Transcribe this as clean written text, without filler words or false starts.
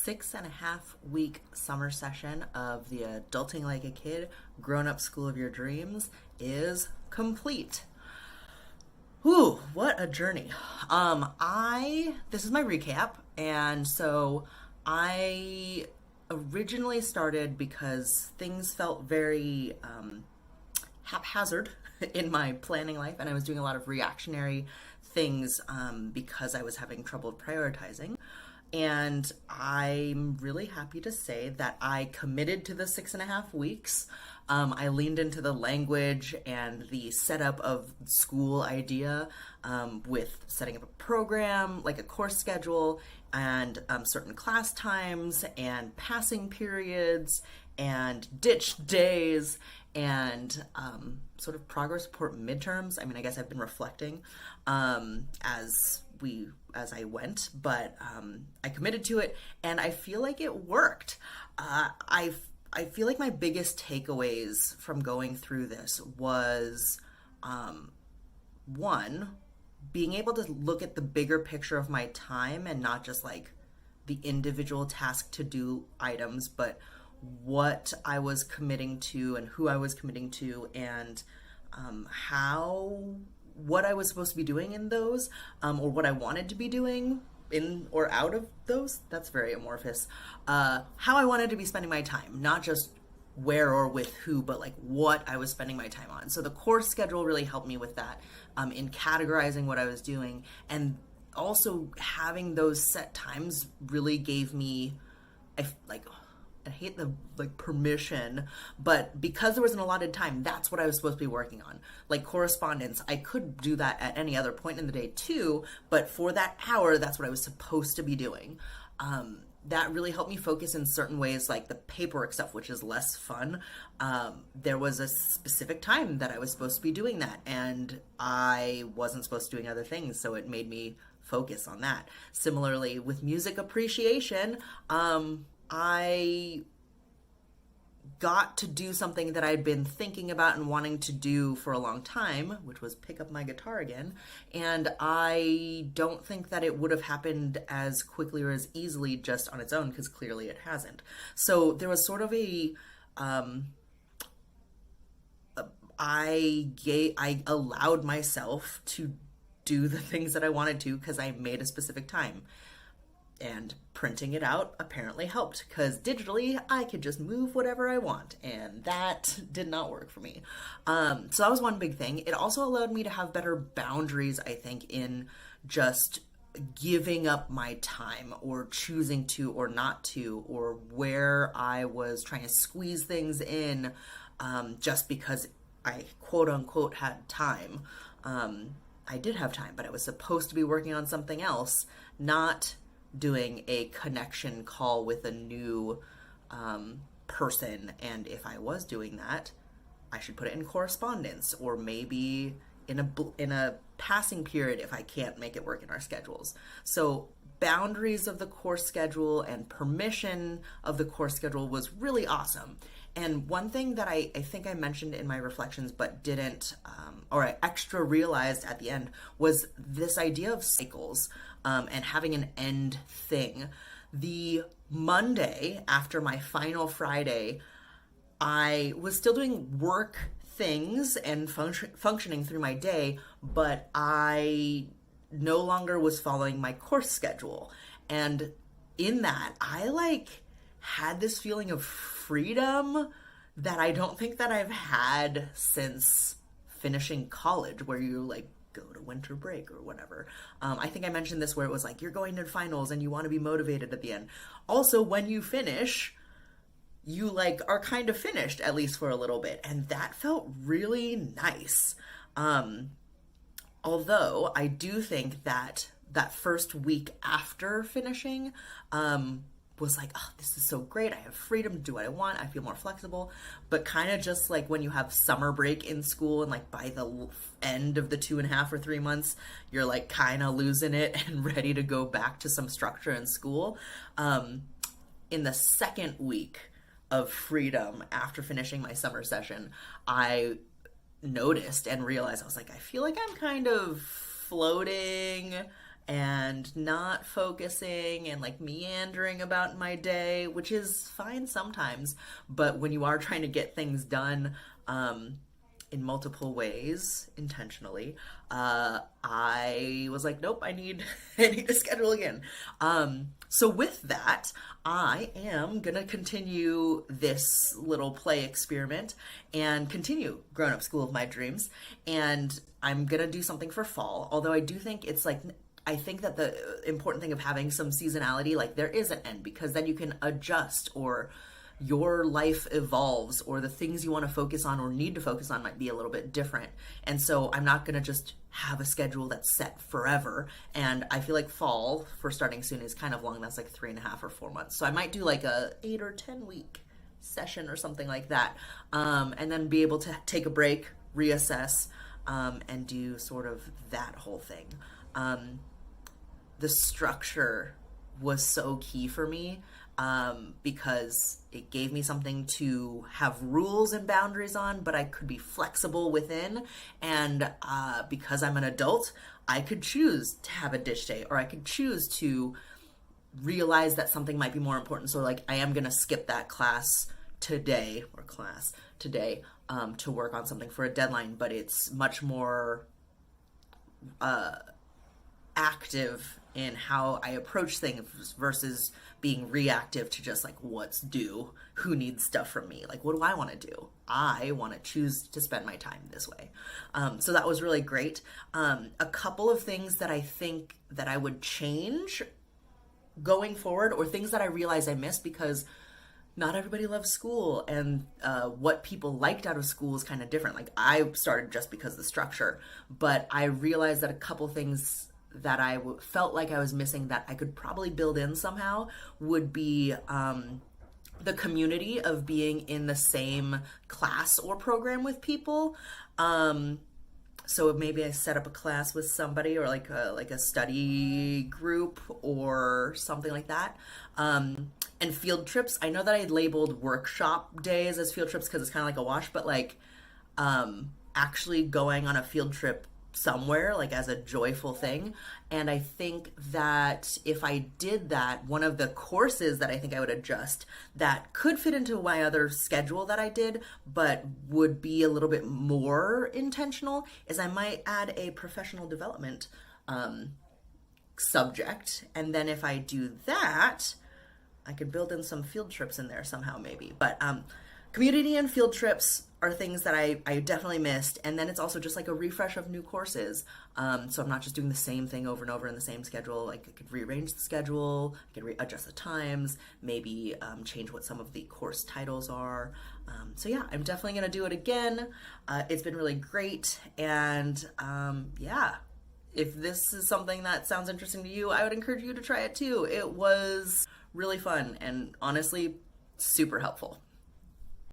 6.5 week summer session of the Adulting Like a Kid Grown Up School of Your Dreams is complete. Whew, what a journey. This is my recap, and so I originally started because things felt very haphazard in my planning life, and I was doing a lot of reactionary things because I was having trouble prioritizing. And I'm really happy to say that I committed to the 6.5 weeks. I leaned into the language and the setup of school idea with setting up a program, like a course schedule, and certain class times, and passing periods, and ditch days, and sort of progress report midterms. I mean, I guess I've been reflecting as I went, but I committed to it, and I feel like it worked. I feel like my biggest takeaways from going through this was one, being able to look at the bigger picture of my time and not just like the individual task to do items, but what I was committing to and who I was committing to, and what I was supposed to be doing in those, or what I wanted to be doing in or out of those. That's very amorphous. How I wanted to be spending my time, not just where or with who, but like what I was spending my time on. So the course schedule really helped me with that, in categorizing what I was doing, and also having those set times really gave me, I hate the permission, but because there was an allotted time, that's what I was supposed to be working on. Like correspondence, I could do that at any other point in the day too, but for that hour, that's what I was supposed to be doing. That really helped me focus in certain ways, like the paperwork stuff, which is less fun. There was a specific time that I was supposed to be doing that, and I wasn't supposed to be doing other things, so it made me focus on that. Similarly, with music appreciation, I got to do something that I'd been thinking about and wanting to do for a long time, which was pick up my guitar again. And I don't think that it would have happened as quickly or as easily just on its own, because clearly it hasn't. So there was sort of I allowed myself to do the things that I wanted to because I made a specific time. And printing it out apparently helped, because digitally I could just move whatever I want, and that did not work for me. So that was one big thing. It also allowed me to have better boundaries, I think, in just giving up my time or choosing to or not to, or where I was trying to squeeze things in just because I quote unquote had time. I did have time, but I was supposed to be working on something else, not doing a connection call with a new person. And if I was doing that, I should put it in correspondence, or maybe in a passing period if I can't make it work in our schedules. So boundaries of the course schedule and permission of the course schedule was really awesome. And one thing that I think I mentioned in my reflections but didn't, or I extra realized at the end, was this idea of cycles and having an end thing. The Monday after my final Friday, I was still doing work things and functioning through my day, but I no longer was following my course schedule. And in that, I had this feeling of freedom that I don't think that I've had since finishing college, where you go to winter break or whatever. I think I mentioned this, where it was you're going to finals and you want to be motivated at the end. Also, when you finish, you are kind of finished, at least for a little bit. And that felt really nice. Although I do think that first week after finishing, was oh, this is so great. I have freedom to do what I want. I feel more flexible. But kind of just when you have summer break in school, and by the end of the 2.5 or 3 months, you're kind of losing it and ready to go back to some structure in school. In the second week of freedom after finishing my summer session, I noticed and realized, I was I feel like I'm kind of floating and not focusing and like meandering about my day, which is fine sometimes. But when you are trying to get things done, in multiple ways intentionally, I was like, nope, I need I need to schedule again. So with that, I am gonna continue this little play experiment and continue Grown Up School of My Dreams, and I'm gonna do something for fall. Although I do think it's like, I think that the important thing of having some seasonality, like there is an end, because then you can adjust, or your life evolves, or the things you want to focus on or need to focus on might be a little bit different. And so I'm not going to just have a schedule that's set forever. And I feel like fall for starting soon is kind of long. That's like 3.5 or 4 months. So I might do like a 8 or 10 week session or something like that. And then be able to take a break, reassess, and do sort of that whole thing. The structure was so key for me, because it gave me something to have rules and boundaries on, but I could be flexible within. And because I'm an adult, I could choose to have a dish day, or I could choose to realize that something might be more important. So like, I am going to skip that class today, to work on something for a deadline, but it's much more active in how I approach things versus being reactive to just like, what's due, who needs stuff from me, like what do I want to do? I want to choose to spend my time this way. So that was really great. A couple of things that I think that I would change going forward, or things that I realize I missed, because not everybody loves school, and what people liked out of school is kind of different. Like I started just because of the structure, but I realized that a couple things that I felt like I was missing that I could probably build in somehow would be the community of being in the same class or program with people. So maybe I set up a class with somebody, or like a study group or something like that. And field trips. I know that I labeled workshop days as field trips because it's kind of like a wash, but like actually going on a field trip somewhere like as a joyful thing. And I think that if I did that, one of the courses that I think I would adjust that could fit into my other schedule that I did, but would be a little bit more intentional, is I might add a professional development subject. And then if I do that, I could build in some field trips in there somehow maybe. But community and field trips are things that I definitely missed. And then it's also just like a refresh of new courses. So I'm not just doing the same thing over and over in the same schedule. Like I could rearrange the schedule, I could adjust the times, maybe change what some of the course titles are. So yeah, I'm definitely going to do it again. It's been really great. And yeah, if this is something that sounds interesting to you, I would encourage you to try it too. It was really fun and honestly super helpful.